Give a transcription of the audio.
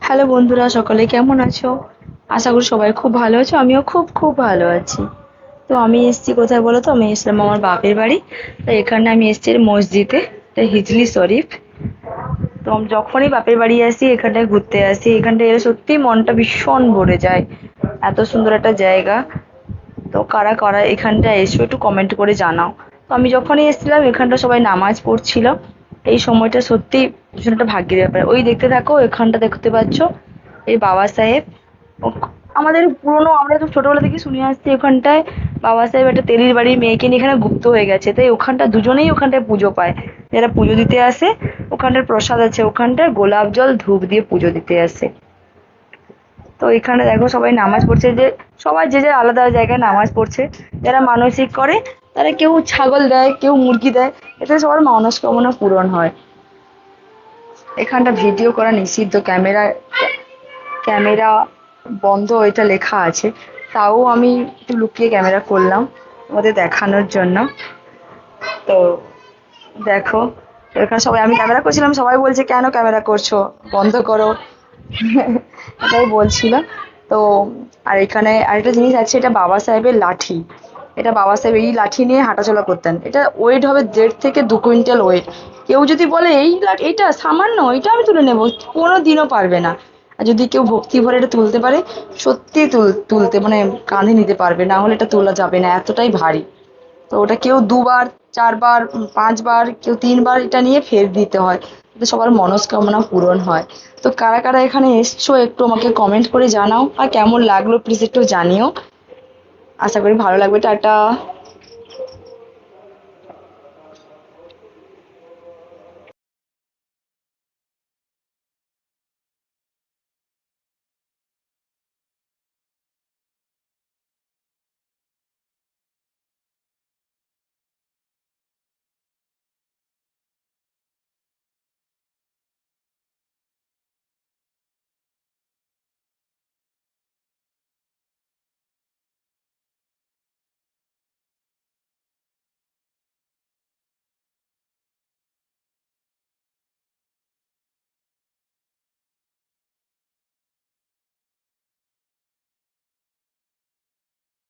Hello বন্ধুরা, সকলে কেমন আছো? আশা করি সবাই খুব ভালো আছো। আমিও খুব খুব ভালো আছি। তো আমি এসেছি কোথায় বলো তো? আমি এসেছিলাম আমার বাপের বাড়ি। তো এখানে আমি এসেছি মসজিদে, এটা হিজলি শরীফ। তো আমি যখনই বাপের বাড়ি আসি এখানটায় ঘুরতে আসি, এখানটায় এলে সত্যি মনটা ভীষণ ভরে যায়। এত সুন্দর একটা জায়গা। তো কারা কারা এখানটায় এসো একটু কমেন্ট করে জানাও। তো আমি যখনই এসেছিলাম এখানটা সবাই নামাজ পড়ছিল। এই সময়টা সত্যি ভীষণ একটা ভাগ্যের ব্যাপার। ওই দেখতে থাকো, এখানটা দেখতে পাচ্ছ, এই বাবা সাহেব। আমাদের পুরনো, আমরা তো ছোটবেলা থেকে শুনে আসছি ওখানটায় বাবা সাহেব একটা তেলির বাড়ির মেয়েকে নিয়ে এখানে গুপ্ত হয়ে গেছে, তাই ওখানটা দুজনেই ওখানটায় পুজো পায়। যারা পুজো দিতে আসে, ওখানটার প্রসাদ আছে, ওখানটায় গোলাপ জল ধূপ দিয়ে পুজো দিতে আসে। তো এখানে দেখো সবাই নামাজ পড়ছে, যে সবাই যে যার আলাদা জায়গায় নামাজ পড়ছে। যারা মানসিক করে তারা কেউ ছাগল দেয়, কেউ মুরগি দেয়, এতে সবার মনস্কামনা পূরণ হয়। এখানটা ভিডিও করা নিষিদ্ধ, ক্যামেরা ক্যামেরা বন্ধ এটা লেখা আছে। তাও আমি একটু লুকিয়ে ক্যামেরা করলাম তোমাদের দেখানোর জন্য। তো দেখো, এখানে সবাই, আমি ক্যামেরা করছিলাম, সবাই বলছে কেন ক্যামেরা করছো, বন্ধ করো। এটাই বলছিল। তো আর এখানে আরেকটা জিনিস আছে, এটা বাবা সাহেবের লাঠি। এটা বাবা সাহেব এই লাঠি নিয়ে হাঁটাচলা করতেন। এটা ওয়েট হবে 1.5 থেকে 2 কুইন্টাল ওয়েট। কেউ যদি বলে এই লাঠি এটা সামান্য, এটা আমি তুলে নেবো, কোনো দিনও পারবে না। আর যদি কেউ ভক্তি ভরে এটা তুলতে পারে, সত্যি তুলতে মানে কাঁধে নিতে পারবে, না হলে এটা তোলা যাবে না, এতটাই ভারী। তো ওটা কেউ 2 বার, 4 বার, 5 বার, কেউ 3 বার এটা নিয়ে ফের দিতে হয়, যাতে সবার মনস্কামনা পূরণ হয়। তো কারা কারা এখানে এসছো একটু আমাকে কমেন্ট করে জানাও, আর কেমন লাগলো প্লিজ একটু জানিও। আশা করি ভালো লাগবে। টাটা।